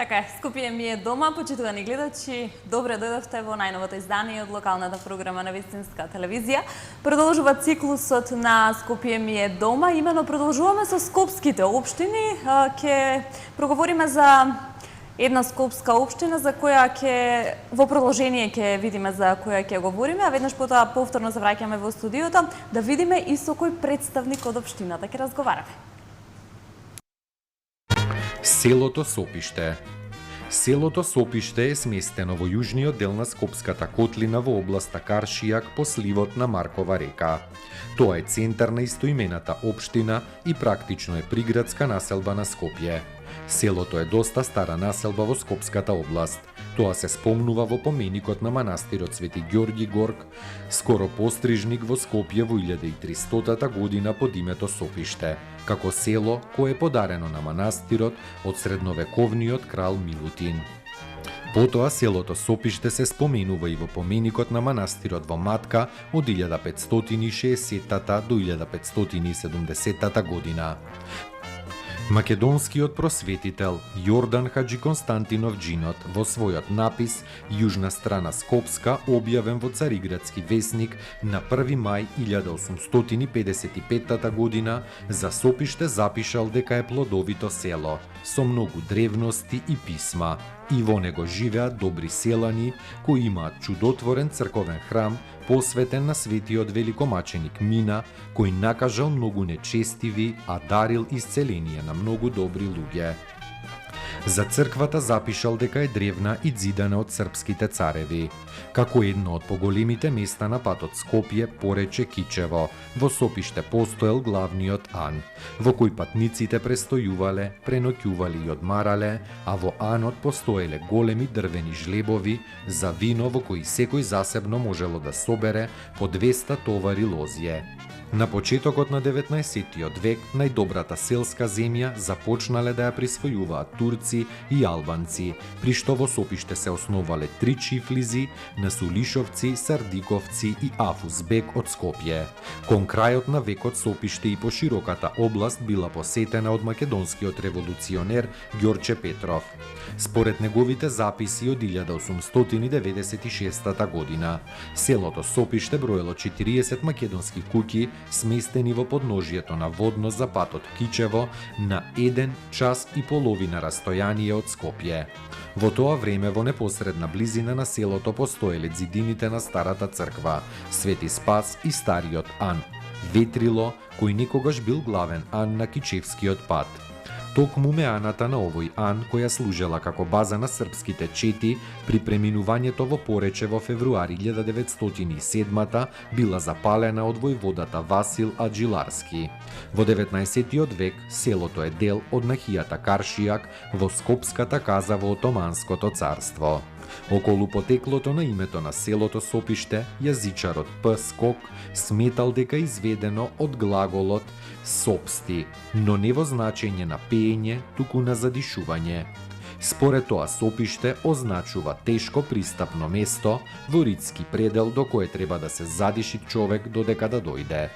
Така е, Скопје ми е дома, почитувани гледачи, добре дојдовте во најновото издание од локалната програма на Вистинска телевизија. Продолжува циклусот на Скопје ми е дома, имено продолжуваме со скопските општини, ќе проговориме за една скопска општина за која ќе во продолжение ќе видиме за која ќе говориме, а веднаш потоа повторно се враќаме во студиото да видиме и со кој представник од општината ќе разговараме. Селото Сопиште. Селото Сопиште е сместено во јужниот дел на Скопската котлина во областа Каршијак по сливот на Маркова река. Тоа е центар на истоимената општина и практично е приградска населба на Скопје. Селото е доста стара населба во Скопската област. Тоа се спомнува во поменикот на манастирот Свети Ѓорѓи Горк, скоро пострижник во Скопје во 1300 година под името Сопиште, како село кое е подарено на манастирот од средновековниот крал Милутин. Потоа селото Сопиште се споменува и во поменикот на манастирот во Матка од 1560 до 1570 година. Македонскиот просветител Јордан Хаджи Константинов Џинот во својот напис Јужна страна Скопска, објавен во Цариградски весник на 1 мај 1855 година, за Сопиште запишал дека е плодовито село, со многу древности и писма, и во него живеат добри селани кои имаат чудотворен црковен храм посветен на светиот великомаченик Мина, кој накажал многу нечестиви, а дарил исцеление на многу добри луѓе. За црквата запишал дека е древна и зидана од српските цареви. Како едно од поголемите места на патот Скопје, порече Кичево, во Сопиште постоел главниот ан, во кој патниците престојувале, преноќувале и одмарале, а во анот постоеле големи дрвени жлебови за вино во кои секој засебно можело да собере по 200 товари лозје. На почетокот на 19 век најдобрата селска земја започнале да ја присвојуваат турци и албанци, при што во Сопиште се основале 3 чифлизи на Сулишовци, Сардиковци и Афузбек од Скопје. Кон крајот на векот Сопиште и пошироката област била посетена од македонскиот револуционер Ѓорче Петров. Според неговите записи од 1896 година, селото Сопиште броело 40 македонски куќи сместени во подножието на водно за патот Кичево на 1 час и половина растојание од Скопје. Во тоа време во непосредна близина на селото постоеле зидините на старата црква, Свети Спас и стариот ан, Ветрило, кој некогаш бил главен ан на Кичевскиот пат. Токму меаната на овој ан, која служела како база на српските чети, при преминувањето во Порече во февруари 1907 била запалена од војводата Васил Аджиларски. Во 19 век селото е дел од нахијата Каршијак во Скопската каза во Отоманското царство. Околу потеклото на името на селото Сопиште, јазичарот П. Скок сметал дека изведено од глаголот сопсти, но не во значење на пеење, туку на задишување. Според тоа Сопиште означува тешко пристапно место во ридски предел до кое треба да се задиши човек додека да дојде.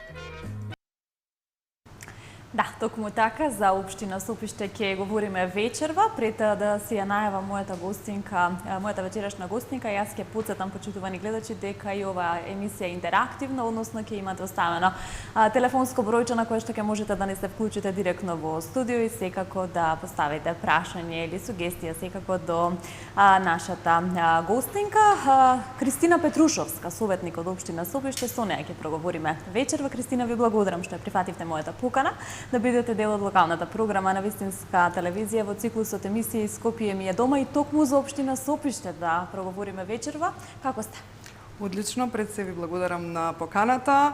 Да, токму така, за општина Сопиште ќе говориме вечерва. Пред да си ја најава мојата гостинка, мојата вечерашна гостинка, јас ќе потсетам почитувани гледачи дека и оваа емисија е интерактивна, односно ќе имате оставено телефонско бројче на кое што ќе можете да не се вклучите директно во студио и секако да поставите прашање или сугестија секако до нашата гостинка. Кристина Петрушовска, советник од општина Сопиште, со неја ќе проговориме вечерва. Кристина, ви благодарам што ја прифативте мојата покана да бидете дел од локалната програма на Вистинска телевизија во циклусот емисија Скопје ми е дома и токму за општина Сопиште да проговориме вечерва. Како сте? Одлично, пред се ви благодарам на поканата.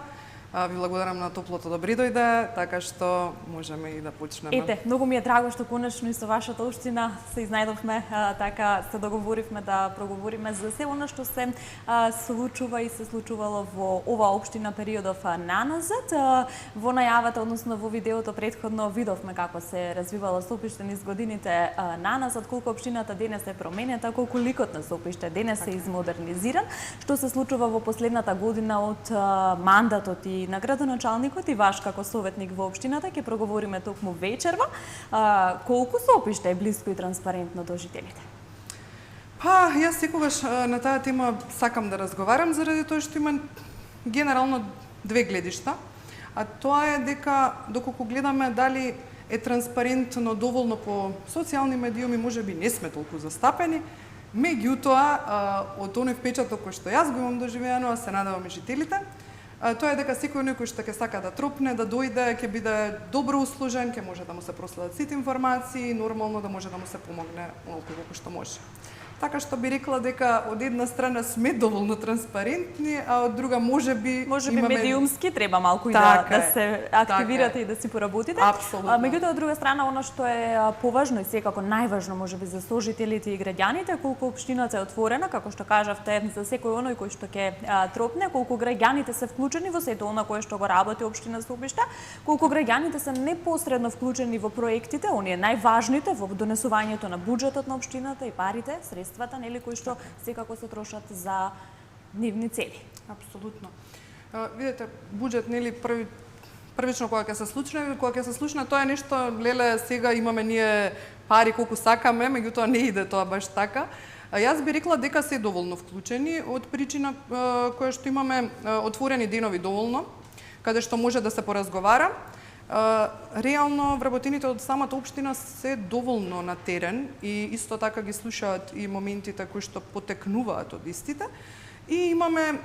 Ви благодарам на топлото добри дојде, така што можеме и да почнеме. Ете, многу ми е драго што конечно и со вашата општина се изнајдовме, така се договоривме да проговориме за се она што се случува и се случувало во оваа општина периодов наназад. Во најавата, односно во видеото претходно видовме како се развивало Сопиште низ годините наназад, колку општината денес е променета, колку ликот на Сопиште денес е измодернизиран, што се случува во последната година од мандатот и и на градоначалникот и ваш како советник во општината, ќе проговориме токму вечерва. Колку сопиште е блиско и транспарентно до жителите? Па, јас секогаш на таа тема сакам да разговарам заради тоа што има генерално две гледишта. А тоа е дека доколку гледаме дали е транспарентно доволно по социјални медиуми, можеби не сме толку застапени. Меѓутоа, од оној впечаток кој што јас го имам доживеано, се надевам и жителите, тоа е дека секој кој што ќе сака да тропне, да дојде, ќе биде добро услужен, ќе може да му се проследат сите информации, нормално да може да му се помогне онолку колку што може. Така што би рекла дека од една страна сме доволно транспарентни, а од друга можеби имаме... медиумски треба малку и да се активирате и да си поработите. Апсолутно. Меѓутоа, од друга страна, оно што е поважно и секако најважно можеби за сожителите и граѓаните, колку општината е отворена, како што кажавте, за секој оној кој што ќе тропне, колку граѓаните се вклучени во сето она кое што го работи општина Сопиште, колку граѓаните се непосредно вклучени во проектите, оние најважните во донесувањето на буџетот на општината и парите, средствата, нели, кои што секако се трошат за нивни цели. Апсолутно. Видете, буџет, нели, првично кога ќе се случи, тоа е нешто, леле, сега имаме ние пари колку сакаме, меѓутоа не иде тоа баш така. Јас би рекла дека се доволно вклучени од причина која што имаме отворени денови доволно, каде што може да се поразговара. Реално вработените од самата општина се доволно на терен и исто така ги слушаат и моментите кои што потекнуваат од истите. И имаме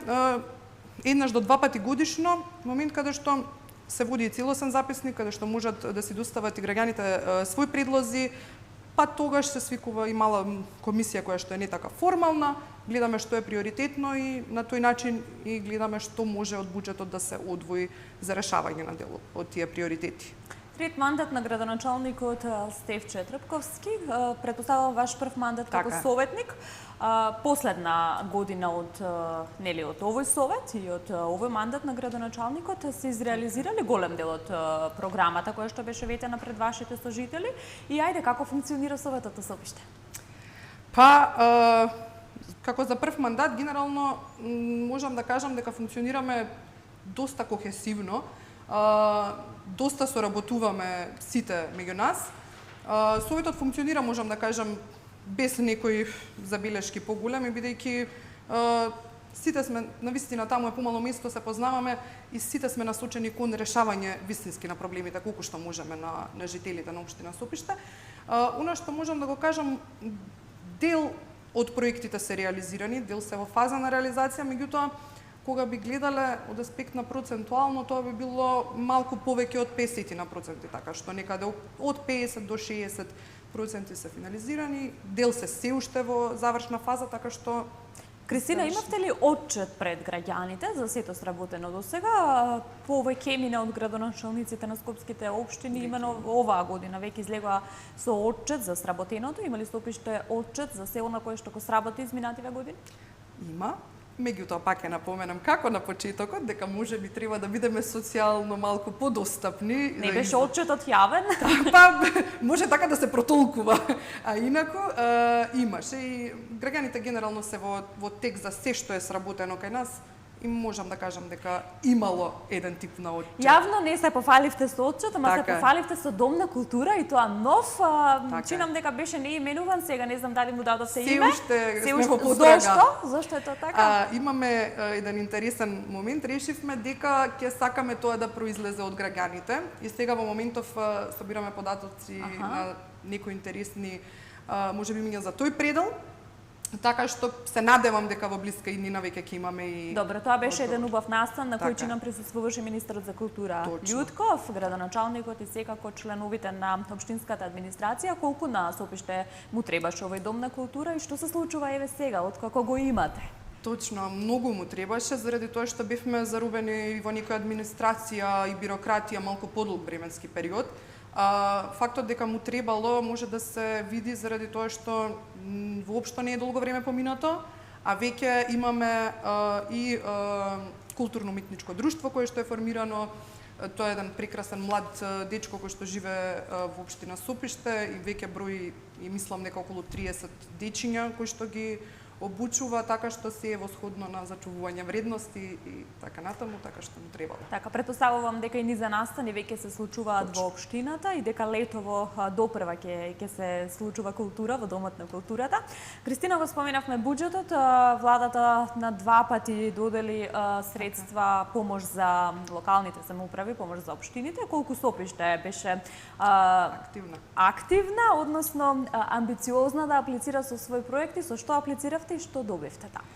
еднаш до два пати годишно момент каде што се води целосен записник, каде што можат да си достават и граѓаните своји предлози, па тогаш се свикува и мала комисија која што е не така формална, гледаме што е приоритетно и на тој начин и гледаме што може од буџетот да се одвои за решавање на дел од тие приоритети. Трет мандат на градоначалникот Стефче Трпковски, претпоставувам ваш прв мандат како советник, последна година од овој совет и од овој мандат на градоначалникот се изреализирали голем дел од програмата која што беше ветена пред вашите сожители и ајде како функционира советот во Сопиште? Па како за прв мандат генерално можам да кажам дека функционираме доста кохесивно. Доста соработуваме сите меѓу нас. Советот функционира, можам да кажам, без некои забелешки поголеми, бидејќи сите сме, навистина таму е помало место, се познаваме и сите сме насочени кон решавање вистински на проблемите, колку што можеме на жителите на општина Сопиште. Она што можам да го кажам, дел од проектите се реализирани, дел се во фаза на реализација, меѓутоа, кога би гледале од аспект на процентуално, тоа би било малку повеќе од 50%, така што некаде од 50 до 60% се финализирани, дел се уште во завршна фаза, така што... Кристина, имавте ли отчет пред граѓаните за сето сработено до сега? Повеќе мине од градоначалниците на скопските општини, имено оваа година веќе излегоа со отчет за сработеното. Има ли Сопиште отчет за се она кое што го сработи изминативе години? Има. Меѓутоа, пак ја напоменам, како на почетокот, дека може би треба да бидеме социјално малку подостапни. Не беше отчетот јавен? Па, може така да се протолкува. А инаку, имаше и граѓаните генерално се во текст за се што е сработено кај нас, и можам да кажам дека имало еден тип на отчет. Јавно не се пофаливте со отчет, ама се пофаливте со дом на култура и тоа нов, чинам дека беше неименуван, сега не знам дали му дадовте име. Се уште во потрага. Зошто? Зошто е тоа така? Имаме еден интересен момент, решивме дека ќе сакаме тоа да произлезе од граѓаните и сега во моментов собираме податоци на некои интересни, можеби миња за тој предел. Така што се надевам дека во блиска иднина веќе ќе имаме и... Добро, тоа беше еден убав настан на кој чинам присуствуваше министерот за култура Љутков, градоначалникот и секако членовите на општинската администрација. Колку на Сопиште му требаше овој дом на култура и што се случува еве сега, откако го имате? Точно, многу му требаше, заради тоа што бевме зарубени во некоја администрација и бирократија малку подолг временски период. Фактот дека му требало може да се види заради тоа што воопшто не е долго време поминато, а веќе имаме и културно-уметничко друштво кое што е формирано. Тоа е еден прекрасен млад дечко кој што живее во општина Сопиште и веќе брои, и мислам дека околу 30 дечиња кои што ги обучува така што се е восходно на зачувување вредности и така натаму, така што му требало. Така, претпоставувам дека и низа настани веќе се случуваат во општината и дека летово допрва ќе се случува култура во домот на културата. Кристина, го споменавме буџетот, владата на 2 пати додели средства, помош за локалните самоуправи, помош за општините. Колку Сопиште беше активна, односно амбициозна да аплицира со свои проекти, со што аплициравте и што добивте таму?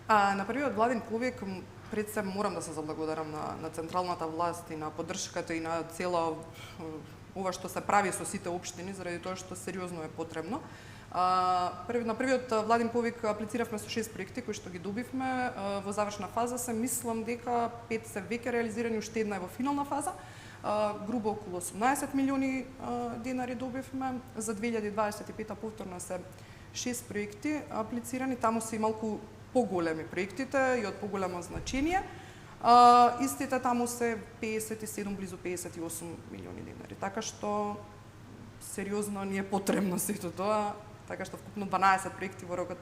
На првиот владин повик пред се морам да се заблагодарам на централната власт и на поддршката и на цела ова што се прави со сите општини, заради тоа што сериозно е потребно. На првиот владин повик аплициравме со 6 проекти кои што ги добивме. Во завршна фаза се, мислам дека 5 се веќе реализирани, уште една е во финална фаза. Грубо околу 18 милиони денари добивме. За 2025 повторно се 6 проекти аплицирани, таму се и малку поголеми проектите и од поголемо значење. Истите таму се 57, близу 58 милиони денари. Така што сериозно ни е потребно сето тоа, така што вкупно 12 проекти во рокот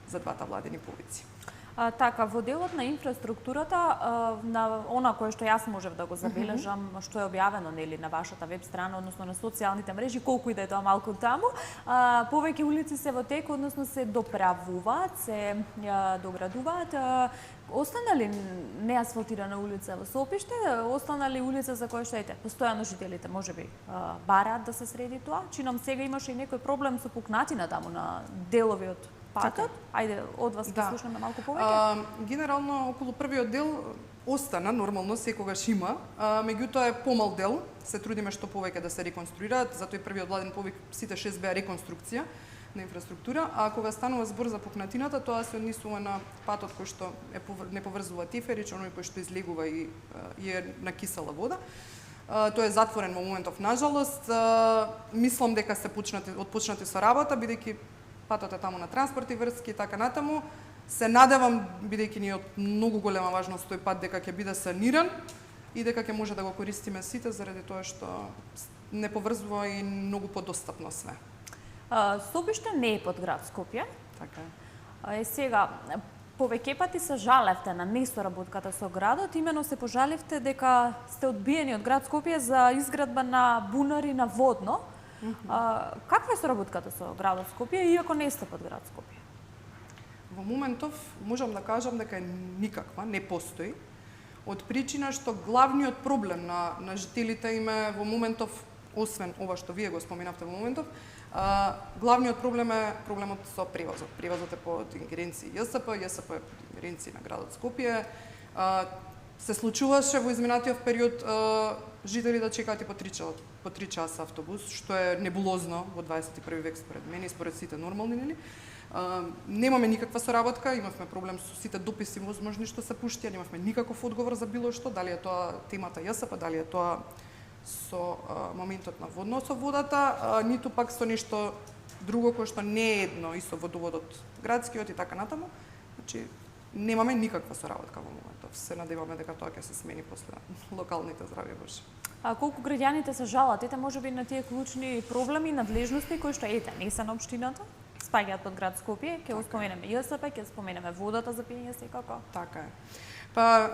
за 2 владини повици. Така, во делот на инфраструктурата, на она кое што јас можев да го забележам, што е објавено нели на вашата веб страна, односно на социјалните мрежи, колку и да е тоа малку таму, повеќе улици се во тек, односно се доправуваат, се доградуваат. Остана ли неасфалтирана улица во Сопиште? Остана ли улица за која што постојано жителите можеби бараат да се среди тоа? Чинам сега имаше и некој проблем со пукнатина таму на делови од патот. Ајде, од вас да слушнеме малку повеќе. Генерално, околу првиот дел остана, нормално, секогаш има, меѓутоа е помал дел, се трудиме што повеќе да се реконструираат, затоа и првиот владин повик сите 6 беа реконструкција на инфраструктура, а кога станува збор за пукнатината, тоа се однесува на патот кој што не поврзува Тиферич, оној кој што излегува и е на кисела вода. Тој е затворен во моментов, нажалост. Мислам дека се отпочнати со работа, бидејќи патот е таму на транспорт и врски и така натаму. Се надевам, бидејќи ни е од многу голема важност тој пат, дека ќе биде саниран и дека ќе може да го користиме сите, заради тоа што не поврзува и многу подостапно све. Сопиште не е под град Скопје. Така е. Сега, повеќе пати се жалевте на несоработката со градот, имено се пожаливте дека сте одбиени од град Скопје за изградба на бунари на водно. Каква е соработката со градот Скопје, иако не сте под град Скопје? Во моментов можам да кажам дека никаква, не постои, од причина што главниот проблем на жителите им е во моментов, освен ова што вие го споменавте во моментов, главниот проблем е проблемот со превозот. Превозот е под ингеренција ЈСП, ЈСП е под ингеренција на градот Скопје. Се случуваше во изминатиот период жители да чекаат и по 3 часа автобус, што е небулозно во 21 век според мене и според сите нормални, нели? Немаме никаква соработка, имавме проблем со сите дописи возможни што се пуштија, немавме никаков одговор за било што, дали е тоа темата ЈСП, дали е тоа со моментот на водно со водата, ниту пак со нешто друго кој што не е едно и со водоводот градскиот и така натаму. Значи, немаме никаква соработка во моментов. Се надеваме дека тоа ќе се смени после локалните, здравје Боже. Колку граѓаните се жалат, можеби на тие клучни проблеми, надлежности кои што не се на општината, спаѓаат под град Скопје, ќе споменеме ЈСП, ќе споменеме водата за пиење секако. Така е. Па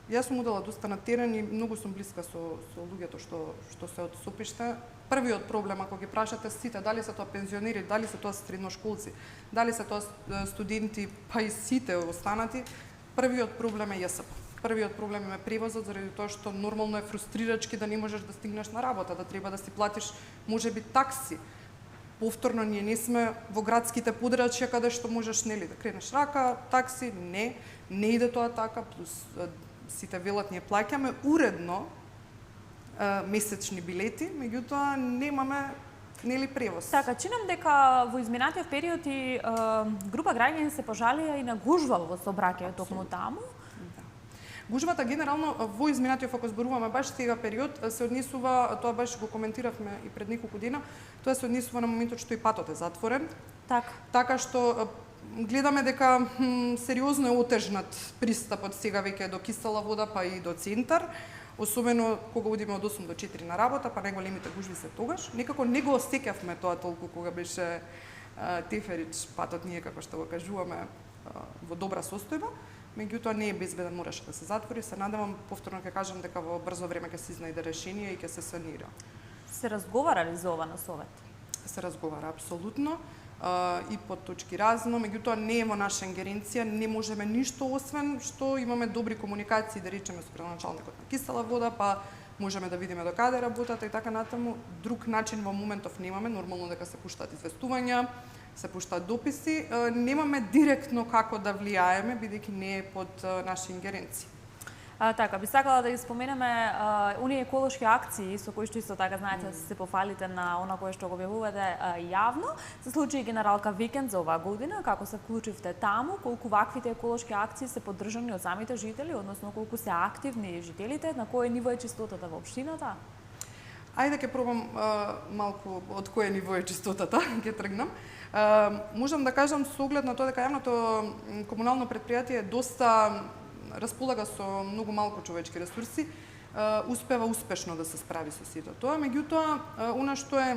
јас сум удела доста на терен и многу сум блиска со луѓето што се од Сопиште. Првиот проблем, ако ги прашате сите, дали се тоа пензионери, дали се тоа средношколци, дали се тоа студенти, па и сите останати, првиот проблем е ЈСП. Првиот проблем е превозот, заради тоа што нормално е фрустрирачки да не можеш да стигнеш на работа, да треба да си платиш можеби такси. Повторно ние не сме во градските подрачја каде што можеш нели да кренеш рака, такси, не иде тоа така, плюс сите велат ние плаќаме уредно месечни билети, меѓутоа немаме нели превоз. Така, чинам дека во изминатиот период и група граѓани се пожалија и на гужва во сообраќајот токму таму. Да. Гужвата генерално во изминатиот, ако зборуваме баш сега период, се однесува, тоа баш го коментиравме и пред неколку дена, тоа се однесува на моментот што и патот е затворен. Така што гледаме дека сериозно е отежнат пристапот сега веќе до кисела вода па и до центар. Особено кога одиме од 8 до 4 на работа, па најголемите гужви се тогаш. Некако не го осеќавме тоа толку кога беше Теферич, патот ние како што го кажуваме во добра состојба, меѓутоа не е безбеден, мораше да се затвори. Се надевам, повторно ќе кажам дека во брзо време ќе се изнајде решение и ќе се санира. Се разговара ли за ова на совет? Се разговара апсолутно и по точки разно, меѓутоа не е во наша ингеренција, не можеме ништо освен што имаме добри комуникации, да речеме со градоначалникот на Кисела вода, па можеме да видиме до каде работат и така натаму. Друг начин во моментов немаме, нормално дека се пуштаат известувања, се пуштаат дописи, немаме директно како да влијаеме, бидејќи не е под наши ингеренции. Така, би сакала да ги споменеме оние еколошки акции со кои што исто така знаете се пофалите на она кое што го објавувате јавно. Се случи генералка викенд за оваа година, како се вклучивте таму, колку ваквите еколошки акции се поддржани од самите жители, односно колку се активни жителите, на кое ниво е чистотата во општината? Ајде ќе пробам малку од кое ниво е чистотата, ќе тргнам. Можам да кажам со оглед на тоа дека јавното комунално претпријатие доста располага со многу малку човечки ресурси, успева успешно да се справи со сето тоа. Меѓутоа, она што е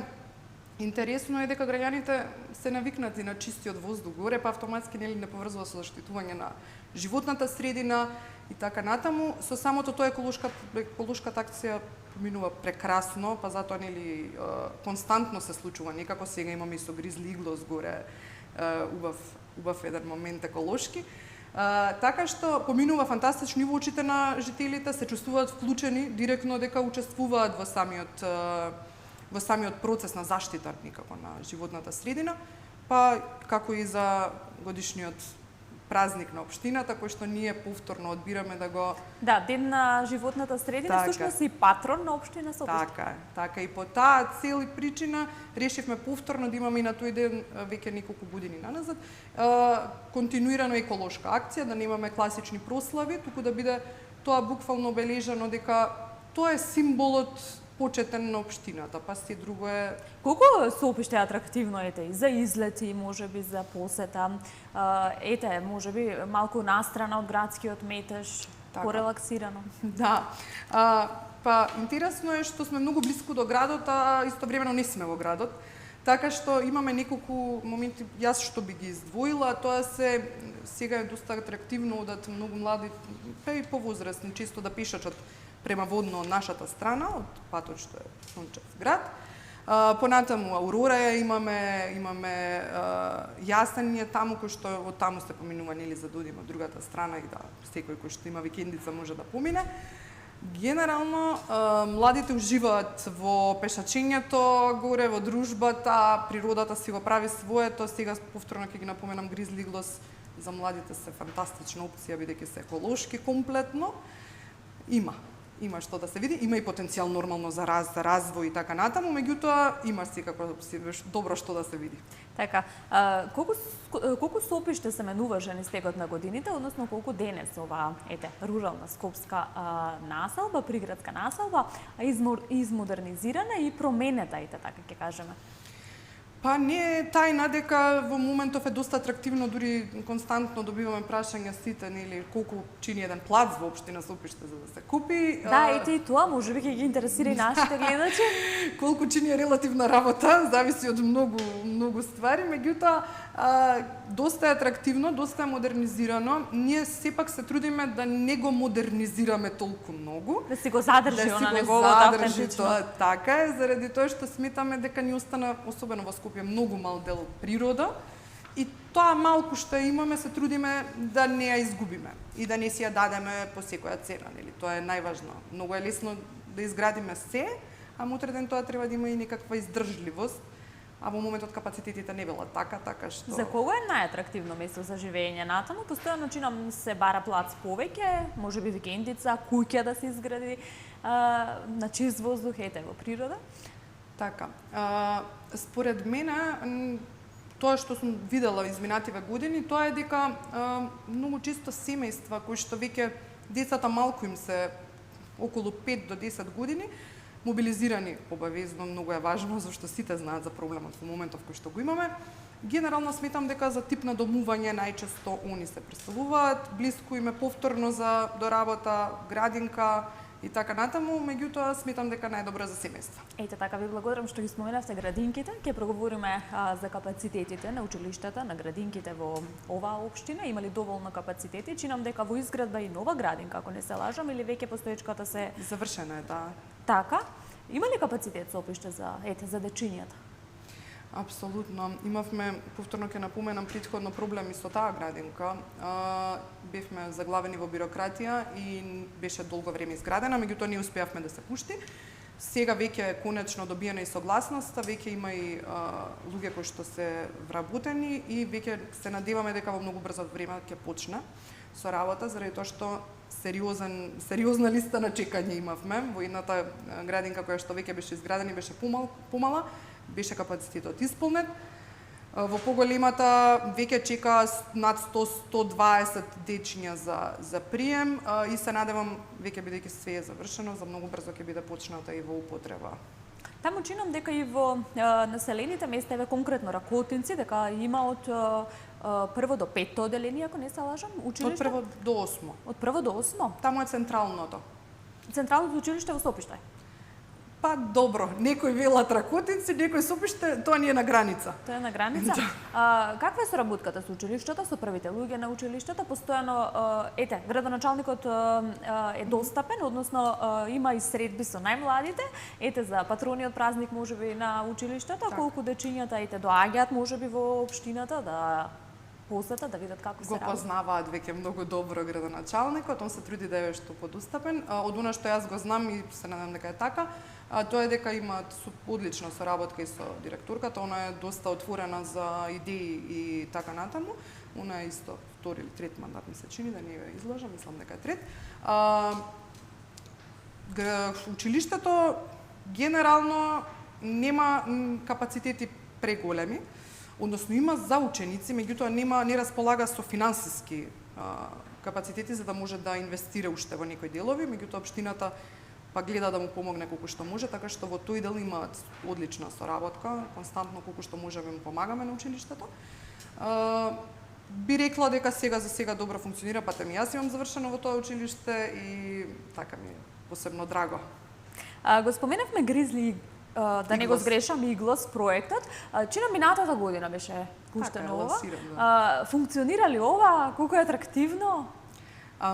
интересно е дека граѓаните се навикнати на чистиот воздух горе, па автоматски не поврзува со заштитување на животната средина и така натаму. Со самото тоа еколошката акција поминува прекрасно, па затоа константно се случува. Некако сега имаме и со Гризли Иглос горе убав еден момент еколошки. Така што поминува фантастично во очите на жителите, се чувствуваат вклучени директно дека учествуваат во самиот процес на заштита никако на животната средина, па како и за годишниот празник на општината, кој што ние повторно одбираме да го... Да, Ден на животната средина, всушност си патрон на општина Сопиште. Така и по таа цел и причина решивме повторно да имаме и на тој ден веќе неколку години наназад континуирано еколошка акција, да немаме класични прослави, туку да биде тоа буквално обележано дека тоа е символот почетен на општината, па се друго е... Колку Сопиште е атрактивно ете и за излети, можеби за посета, ете, можеби малку настрана од градскиот метеж, порелаксирано. Да. Па интересно е што сме многу блиску до градот, а истовремено не сме во градот. Така што имаме неколку моменти, јас што би ги издвоила, тоа сега е доста атрактивно одат многу млади, па и повозрастни, чисто да пешачат према водно од нашата страна, од патот што е Сончев град. Понатаму Аурора имаме Јасен е таму, кој што од таму се поминува за да одиме од другата страна и да секој кој што има викендица може да помине. Генерално, младите уживаат во пешачењето, горе во дружбата, природата си го прави своето. Сега повторно ќе ги напоменам Гризли Иглос за младите се фантастична опција, бидејќи се еколошки комплетно. Има што да се види, има и потенцијал нормално за развој и така натаму, меѓутоа има секако добро што да се види. Така, колку Сопиште се менува низ текот на годините, односно колку денес оваа рурална скопска населба, приградска населба, измодернизирана и променета, така ќе кажеме? Па не е тајна дека во моментов е доста атрактивно, дури константно добиваме прашања сите, нели, колку чини еден плац во општина Сопиште за да се купи. Да, ете и тоа, можеби ќе ги интересира и нашите гледачи. Колку чини е релативна работа, зависи од многу ствари, меѓутоа доста е атрактивно, доста е модернизирано. Ние сепак се трудиме да не го модернизираме толку многу. Да си го задржи она неговото автентично. Така е, заради тоа што сметаме дека ни остана, особено во Скопје, многу мал дел природа и тоа малку што имаме се трудиме да не ја изгубиме и да не си ја дадеме по секоја цена, нели? Тоа е најважно. Многу е лесно да изградиме се, а утре ден тоа треба да има и некаква издржливост. А во моментот капацитетите не била така што... За кого е најатрактивно место за живење натаму? Постојано чинам се бара плац повеќе, можеби викендица, куќа да се изгради на чист воздух, ете, во природа? Така. Според мене, тоа што сум видела изминативе години, тоа е дека многу често семејства кои што веќе децата малку им се околу 5 до 10 години, мобилизирани обавезно, многу е важно, зашто сите знаат за проблемот во моментов кој што го имаме. Генерално сметам дека за тип на домување најчесто они се преселуваат, блиску им е повторно до работа, градинка и така натаму, меѓутоа сметам дека најдобро за семејство. Ете така, ви благодарам што ги споменавте градинките. Ќе проговориме за капацитетите на училиштата, на градинките во оваа општина. Има ли доволно капацитети? Чинам дека во изградба и нова градинка, ако не се лажам, или веќе постоечката се Завршена е, да. така. Има ли капацитет Сопиште за дечињата? Апсолутно. Имавме, повторно ќе напоменам, претходно проблеми со таа градинка. Бевме заглавени во бирократија и беше долго време изградена, меѓутоа не успеавме да се пушти. Сега веќе е конечно добиена и согласноста, веќе има и луѓе кои што се вработени и веќе се надеваме дека во многу брзо време ќе почне со работа, заради тоа што сериозна листа на чекање имавме. Во едната градинка која што веќе беше изградена и беше помала, беше капацитетот исполнет. Во поголемата веќе чека над 100-120 дечиња за прием и се надевам, веќе бидејќи све е завршено, за многу брзо ќе биде почната и во употреба. Таму чинам дека и во населените места, еве конкретно Ракотинци, дека има од прво до петто оделение, ако не се лажам, училиште? Од прво до 8. Од прво до 8? Таму е централното. Централното училиште во Сопиште? Па добро, некој велат Ракотинци, некој Сопиште, тоа ни е на граница. Тоа е на граница. Каква е соработката со училиштата, со првите луѓе на училиштата? Постојано, градоначалникот е достапен, односно има и средби со најмладите, за патрониот празник можеби на училиштата, колку дечињата доаѓаат можеби во општината да посета, да видат како се работи. Го познаваат веќе многу добро градоначалникот, он се труди да е што подостапен. Од она што јас го знам и се надам дека е така, тоа е дека имаат одлична соработка и со директорката, она е доста отворена за идеи и така натаму. Она е исто втори или трет мандат ми се чини, да не ја излажам, мислам дека е трет. Училиштето генерално нема капацитети преголеми, односно има за ученици, меѓутоа не располага со финансиски капацитети за да може да инвестира уште во некои делови, меѓутоа општината па гледа да му помогне колку што може, така што во тој дел имаат одлична соработка, константно колку што можеме му помагаме на училиштето. Би рекла дека за сега добро функционира, па јас имам завршено во тоа училиште и така ми е посебно драго. Го споменавме Гризли, да не го сгрешам, Иглос проектот. Чина минатата година беше пуштено ова. Функционира ли ова? Колку е атрактивно?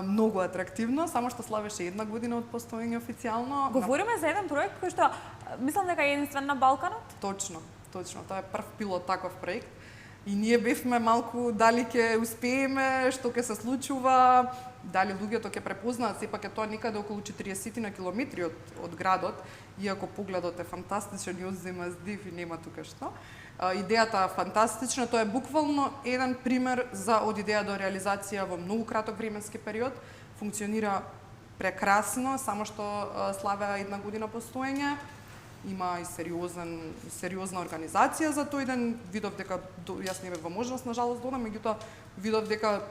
Многу атрактивно, само што славеше една година од постоење официјално. Говориме за еден проект кој што мислам дека е единствен на Балканот? Точно. Тоа е прв пилот таков проект. И ние бевме малку дали ќе успееме, што ќе се случува, дали луѓето ќе препознаат, сепак е тоа некаде околу 40 на километри од градот, иако погледот е фантастичен и одзема здив и нема тука што. Идејата е фантастична, тоа е буквално еден пример за од идеја до реализација во многу краток временски период. Функционира прекрасно, само што славеа една година постоење. Има и сериозна организација за тој ден. Видов дека јас не бев во можност на жалост да одам, меѓутоа видов дека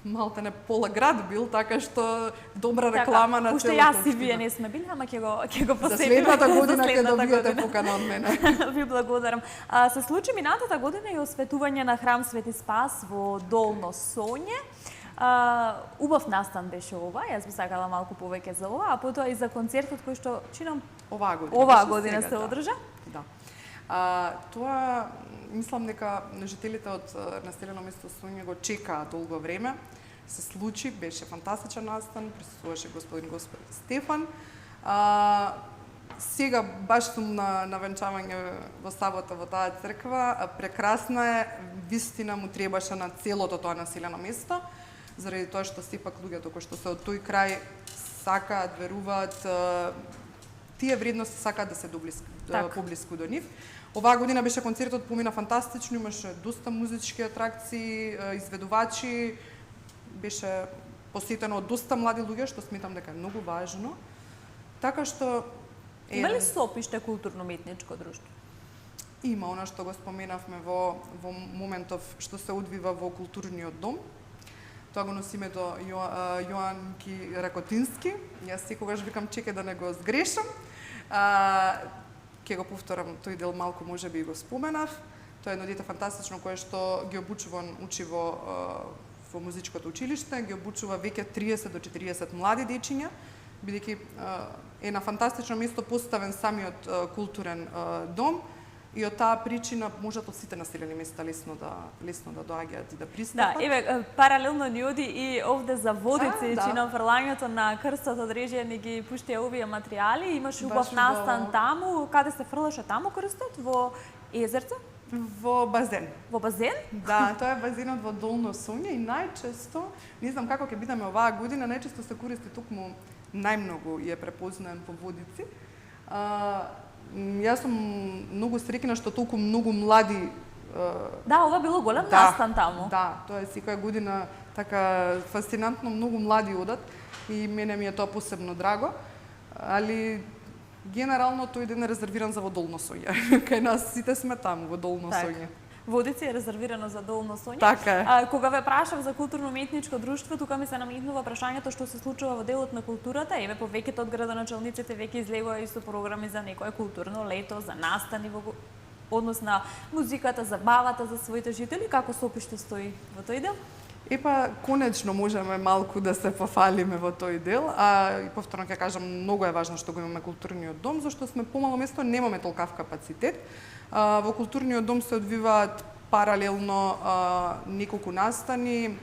малтене пола град бил, така што добра реклама на целото. Уште јас и вие не сме били, ама ќе го посетиме. За следната година ќе добиете покана од мене. Ви благодарам. Се случи минатата година и осветување на храм Свети Спас во Долно Соње. Убав настан беше ова, јас би сакала малку повеќе за ова, а потоа и за концертот кој што чинам оваа година се одржа. Да. Тоа мислам дека жителите од населено место Соње го чекаа долго време. Се случи, беше фантастичен настан, присуствуваше господин Стефан. Сега баш сум на венчавање во сабота во таа црква, прекрасна е, вистина му требаше на целото тоа населено место, заради тоа што сепак луѓето кои што се од тој крај сакаат, веруваат, тие вредности сакаат да се поблиску до нив. Оваа година беше концертот, помина фантастично, имаше доста музички атракции, изведувачи, беше посетено од доста млади луѓе, што сметам дека е многу важно. Така што има ли Сопиште културно-уметничко друштво? Има, она што го споменавме во моментов што се одвива во културниот дом. Тоа го носи името Јоанки Ракотински. Јас секогаш викам чекај да не го сгрешам. Ќе го повторам тој дел малку, можеби и го споменав. Тоа е едно дете фантастично кое што ги обучувам, учи во музичкото училиште, ги обучува веќе 30 до 40 млади дечиња бидејќи е на фантастично место поставен самиот културен дом, и од таа причина можат од сите населени места лесно да доаѓаат и да пристапат. Да, еве паралелно ни оди и овде за Водици, да. Чином фрлањето на крстот од режија ни ги пуштија овие материјали, имаш убав настан таму, каде се фрлаше таму крстот, во езерце? Во базен. Во базен? Да, тоа е базенот во Долно Соње и најчесто, не знам како ќе бидеме оваа година, најчесто се користи токму најмногу е препознаен по Водици. Јас сум многу среќна што толку многу млади Да, ова било голем настан таму. Да, тоа е секоја година така фасцинантно многу млади одат и мене ми е тоа посебно драго, али генерално тој ден е резервиран за во Долно Соње. Кај нас сите сме таму во Долно Соње. Водици е резервирано за Долно Соње. Така е. Кога ве прашав за културно-уметничко друштво, тука ми се намигнува прашањето што се случува во делот на културата. Еве повеќето од градоначалниците веќе излегува исто програми за некое културно лето, за настани во однос на музиката, забавата за своите жители. Како Сопиште стои во тој дел? Епа, конечно можеме малку да се пофалиме во тој дел, а и повторно ќе кажам, многу е важно што го имаме културниот дом, зашто сме помало место, немаме толкав капацитет. Во културниот дом се одвиваат паралелно неколку настани.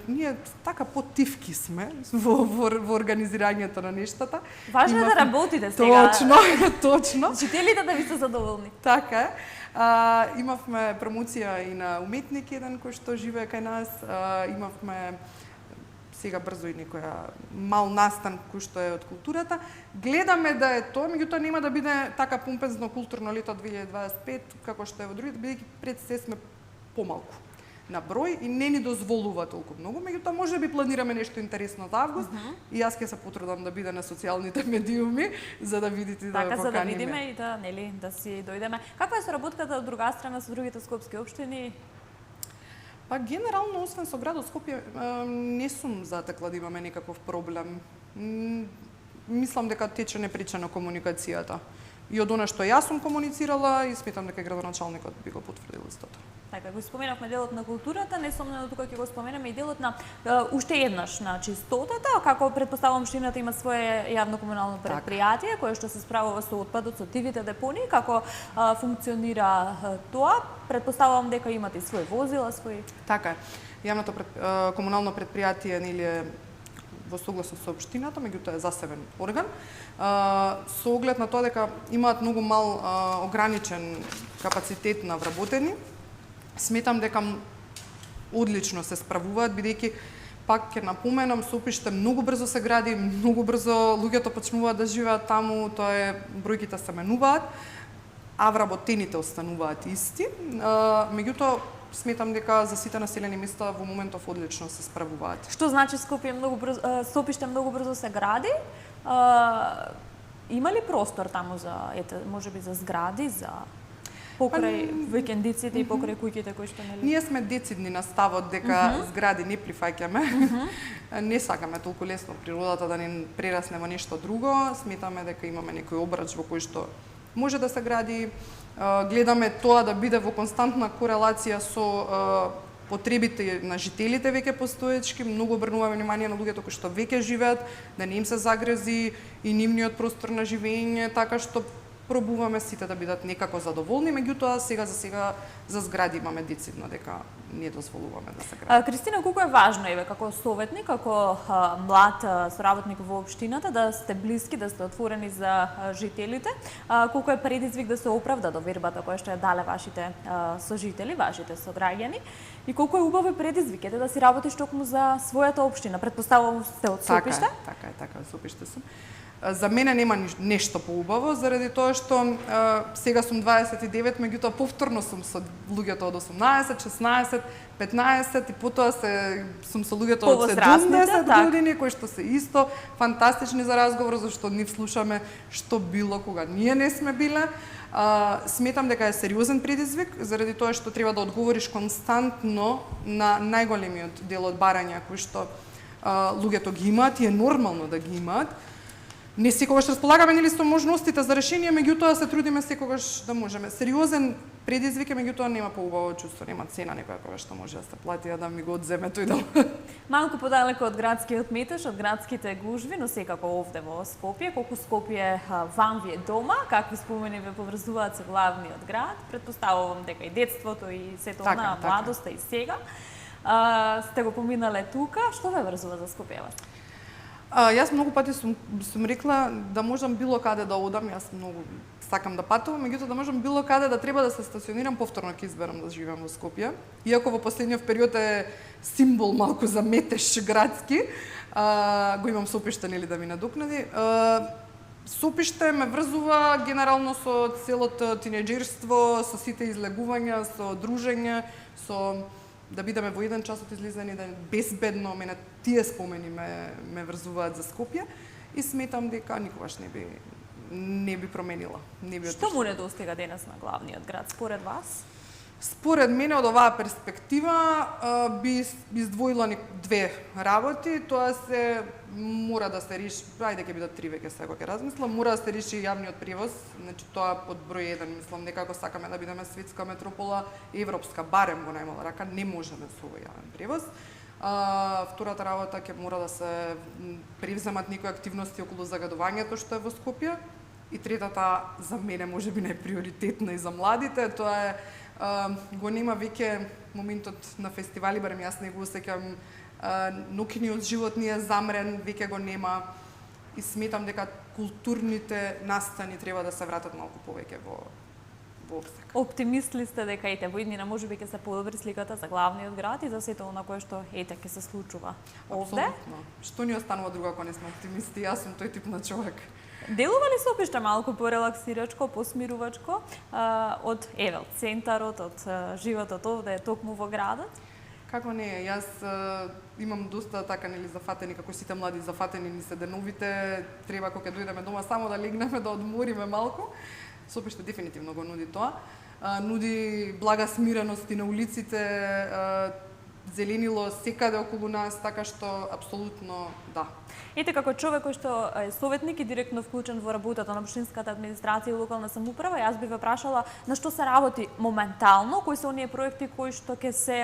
Ние така потивки сме во организирањето на нештата. Важно е да работите сега. Точно. Жителите да ви се задоволни. Така е. Имавме промоција и на уметник еден кој што живее кај нас. Имавме сега брзо и некоја мал настан кој што е од културата. Гледаме да е тоа, меѓутоа нема да биде така помпезно културно лето 2025 како што е во другите, бидејќи пред се сме помалку на број и не ни дозволува толку многу, меѓутоа може би планираме нешто интересно за август и јас ќе се потрудам да биде на социјалните медиуми за да видите да така, поканиме. за да видиме и да, нели, да си дојдеме. Каква е соработката од друга страна со другите скопски општини? Па генерално, освен со градот Скопје, не сум затекла да имаме некаков проблем. Мислам дека тече непречено комуникацијата. И од она што јас сум комуницирала и сметам дека градоначалникот би го потврдил истото. Така, го споменавме делот на културата, несомнено тука ќе го споменеме и делот на уште еднаш на чистотата, како претпоставувам општината има свое јавно комунално предпријатие кое што се справува со отпадот, со тивите депонии, како функционира тоа? Претпоставувам дека имате и свој возила, свој. Така е. Јавното комунално предпријатие нели е во согласност со општината, меѓутоа е засебен орган. Со оглед на тоа дека имаат многу мал ограничен капацитет на вработени, сметам дека одлично се справуваат, бидејќи пак ќе напоменам, Сопиште многу брзо се гради, многу брзо луѓето почнуваат да живеат таму, тоа е бројките се менуваат, а вработените остануваат исти. Меѓутоа сметам дека за сите населени места во моментов одлично се справуваат. Што значи Сопиште многу брзо се гради? Има ли простор таму за можеби за згради, за покрај викендиците и покрај куќите кои што нели? Ние сме децидни на ставот дека згради не прифаќаме. Не сакаме толку лесно природата да не прерасне во нешто друго. Сметаме дека имаме некој обрач во кој што може да се гради. Гледаме тоа да биде во константна корелација со потребите на жителите веќе постоечки. Многу обрнуваме внимание на луѓето кои што веќе живеат, да не им се загрези и нивниот простор на живење, така што пробуваме сите да бидат некако задоволни, меѓутоа сега за згради имаме децидно дека не дозволуваме да се гради. Кристина, колку е важно еве како советник, како млад соработник во општината да сте блиски, да сте отворени за жителите, колку е предизвик да се оправда довербата која што ја дале вашите сожители, вашите сограѓани и колку е убаво предизвик да си работиш токму за својата општина. Претпоставувам сте од Сопиште? Така е, Сопиште сум. За мене нема нешто поубаво, заради тоа што сега сум 29, меѓутоа повторно сум со луѓето од 18, 16, 15 и потоа сум со луѓето од 70 години, кои што се исто фантастични за разговор, зашто нив слушаме што било кога ние не сме биле. Сметам дека е сериозен предизвик, заради тоа што треба да одговориш константно на најголемиот дел од барања кои што луѓето ги имаат и е нормално да ги имаат. Не секогаш располагаме нели со можностите за решение, меѓутоа се трудиме секогаш да можеме. Сериозен предизвик е, меѓутоа нема поубаво чувство, нема цена некоја која што може да се плати, а да ми го одземе тој дел. Малку подалеку од градскиот метеж, од градските гужви, но секако овде во Скопје, колку Скопје вам ви е дома, какви спомени ве поврзуваат со главниот град, претпоставувам дека и детството и сето на младоста и сега. Сте го поминале тука, што ве врзува за Скопјеваc? Јас многу пати сум рекла да можам било каде да одам, јас многу сакам да патувам, меѓутоа да можам било каде да треба да се стационирам, повторно ќе изберам да живеам во Скопје. Иако во последниот период е символ малку за метеж градски, го имам Сопиште нели да ми надокнади. Сопиште ме врзува генерално со целото тинеџерство, со сите излегувања, со дружење, со да бидеме во еден час од излизани, да безбедно, мене тие спомени ме врзуваат за Скопје и сметам дека никогаш не би променила. Што му недостига денес на главниот град според вас? Според мене од оваа перспектива би издвоила две работи. Тоа се мора да се реши, ајде ќе бидат 3 веќе сега ќе размислам, мора да се реши јавниот превоз, значи тоа под број 1, мислам некако сакаме да бидеме светска метропола, европска, барем во најмала рака, не можеме со овој јавен превоз. Втората работа ќе мора да се превземат некои активности околу загадувањето што е во Скопје. И третата за мене можеби најприоритетна и за младите, тоа е го нема веќе моментот на фестивали, барем јас не го осеќам, ноќниот живот ни е замрен, веќе го нема и сметам дека културните настани треба да се вратат малку повеќе во опсек. Оптимист ли сте дека во иднина можеби ќе се подобри сликата за главниот град и за сето она кое што ќе се случува овде? Апсолутно. Што ни останува друго ако не сме оптимисти? Јас сум тој тип на човек. Делува ли Сопиште малку порелаксирачко, посмирувачко од центарот, од животот овде токму во градот? Како не е, јас имам доста така нели зафатени, како сите млади зафатени ни се деновите, треба кога ќе дојдеме дома само да легнеме, да одмориме малку. Сопиште дефинитивно го нуди тоа. Нуди блага смиреност и на улиците, зеленило секаде околу нас, така што апсолутно да. Ете, како човек кој што е советник и директно вклучен во работата на општинската администрација и локална самоуправа, јас би ве прашала на што се работи моментално, кои се оние проекти кои што ќе се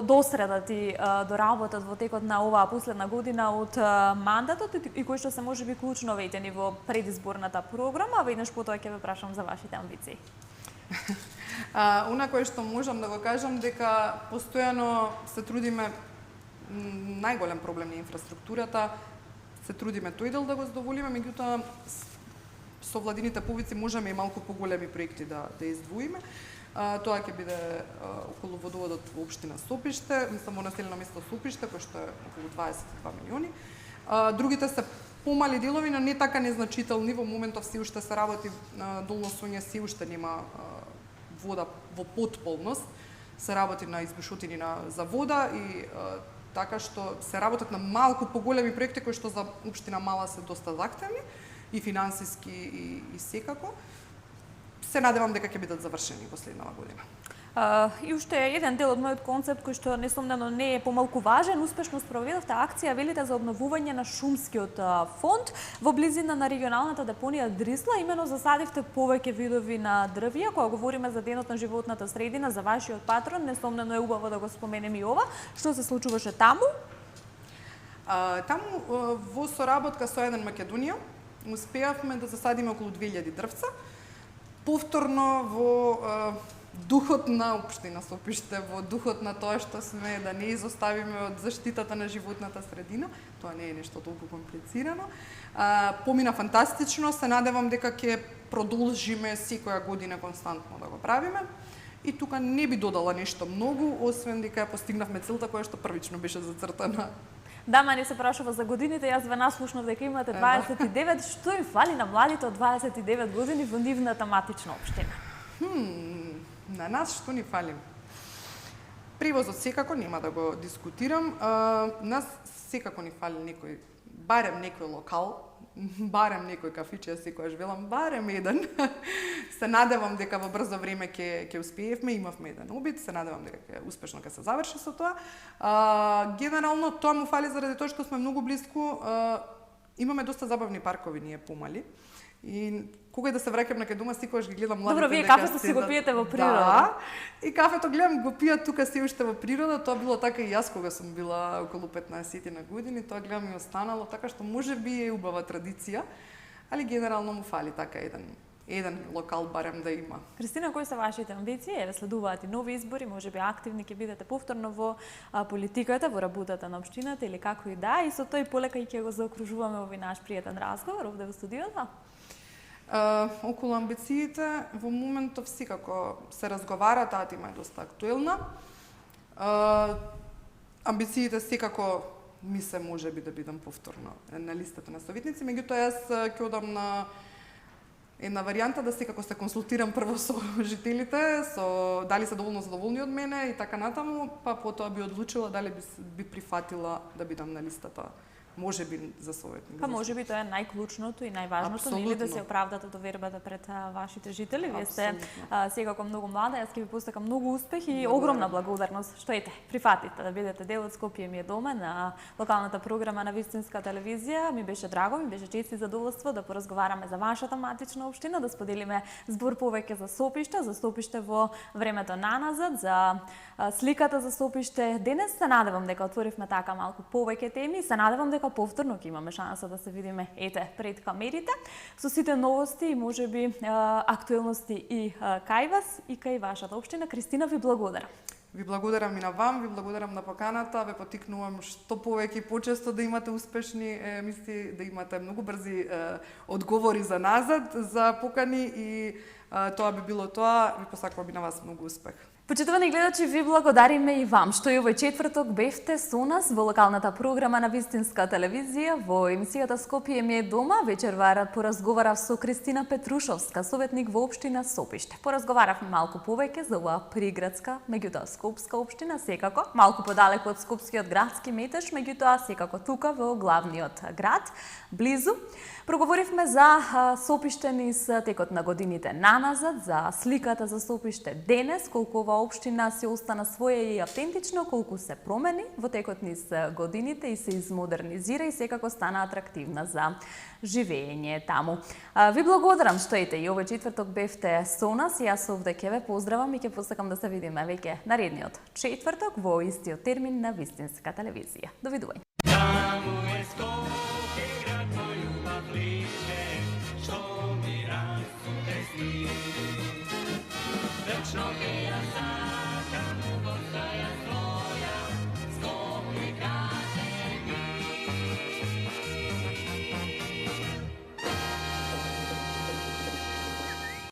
досредат и доработат во текот на оваа последна година од мандатот и кои што се можеби клучно ветени во предизборната програма, веднаш потоа ќе ве прашам за вашите амбиции. Она кое што можам да го кажам дека постојано се трудиме, најголем проблем е инфраструктурата, се трудиме тој дел да го задоволиме, меѓутоа со владините повици можеме и малку поголеми проекти да издвоиме. Тоа ќе биде околу водоводот во општина Сопиште, мислам во населено место Сопиште, кој што е околу 22 милиони. Другите се помали делови, но не така незначителни. Во моментов се уште се работи долно Сонја, се уште нема вода во потполност. Се работи на избушотини за вода и така што се работат на малку поголеми проекти кои што за општина Мала се доста захтевни и финансиски и секако. Се надевам дека ќе бидат завршени во следнава година. И уште еден дел од мојот концепт кој што несомнено не е помалку важен, успешно спроведовте акција велите за обновување на шумскиот фонд во близина на регионалната депонија Дрисла, имено засадивте повеќе видови на дрвја. Кога говориме за денот на животната средина, за вашиот патрон, несомнено е убаво да го споменеме и ова. Што се случуваше таму? Таму во соработка со еден Македонија успеавме да засадиме околу 2000 дрвца. Повторно во духот на општина Сопиште, во духот на тоа што сме да не изоставиме од заштитата на животната средина, тоа не е нешто толку комплицирано. Помина фантастично, се надевам дека ќе продолжиме секоја година константно да го правиме. И тука не би додала нешто многу, освен дека постигнавме целта која што првично беше зацртана. Дама не се прашува за годините, јас ве наслушнав дека имате 29, што им фали на младите од 29 години во нивната матична општина? На нас што ни фали? Превозот секако нема да го дискутирам. Нас секако ни фали некој, барем некој локал, барем некој кафиче, секојаш велам, барем еден. Се надевам дека во брзо време ќе успеевме, имавме еден обид, се надевам дека успешно ќе се заврши со тоа. Генерално тоа му фали заради тоа што сме многу блиску Имаме доста забавни паркови ние помали. И кога и да се враќам на кај дома, секогаш ги гледам младите. Добро, вие кафето си го пиете во природа. Да, и кафето гледам го пијат тука си уште во природа, тоа било така и јас кога сум била околу 15 на години, тоа гледам и останало, така што може би е убава традиција, али генерално му фали така еден локал барем да има. Кристина, кои се вашите амбиции? Еве следуваат и нови избори, можеби активни ќе бидете повторно во политиката, во работата на општината или како и да, и со тој полека и ќе го заокружуваме овој наш пријатен разговор овде во студиото. Околу амбициите, во моментов секако се разговара, таа тема е доста актуелна. Амбициите секако ми се можеби да бидам повторно на листата на советници, меѓутоа јас ќе одам на една варијанта да секако се консултирам прво со жителите, со дали се доволно задоволни од мене и така натаму, па потоа би одлучила дали би прифатила да бидам на листата. Може би за советник. Па може би тоа е најклучното и најважното, нели да се оправдате довербата пред вашите жители. Вие сте секако многу млада, јас ќе ви посакам многу успех и огромна благодарност што ете прифатите да бидете дел од Скопје ми е дома на локалната програма на Вистинска телевизија. Ми беше драго, ми беше чест и задоволство да поразговараме за вашата матична општина, да споделиме збор повеќе за Сопиште во времето наназад, за сликата за Сопиште. Денес се надевам дека отворивме така малку повеќе теми, се надевам дека повторно ќе имаме шанса да се видиме пред камерите со сите новости и можеби актуелности и кај вас и кај вашата општина. Кристина, ви благодарам. Ви благодарам и на вам, ви благодарам на поканата, ве потикнувам што повеќе и почесто да имате успешни емисии, да имате многу брзи одговори за назад, за покани и тоа би било тоа. Ви посакувам и на вас многу успех. Почитувани гледачи, ви благодариме и вам што и овој четврток бевте со нас во локалната програма на Вистинска телевизија во емисијата Скопје ми е дома. Вечерва поразговарав со Кристина Петрушовска, советник во општина Сопиште. Поразговаравме малку повеќе за оваа приградска, меѓутоа скопска општина, секако малку подалеку од скопскиот градски метеж, меѓутоа секако тука во главниот град, близу. Проговоривме за Сопиште низ текот на годините наназад, за сликата за Сопиште денес, колку оваа општина се остана своја и автентична, колку се промени во текот низ годините и се измодернизира и секако стана атрактивна за живење таму. Ви благодарам што и овој четврток бевте со нас. Јас овде ќе ве поздравам и ќе посакам да се видиме веќе наредниот четврток во истиот термин на Вистинска телевизија. Довидување.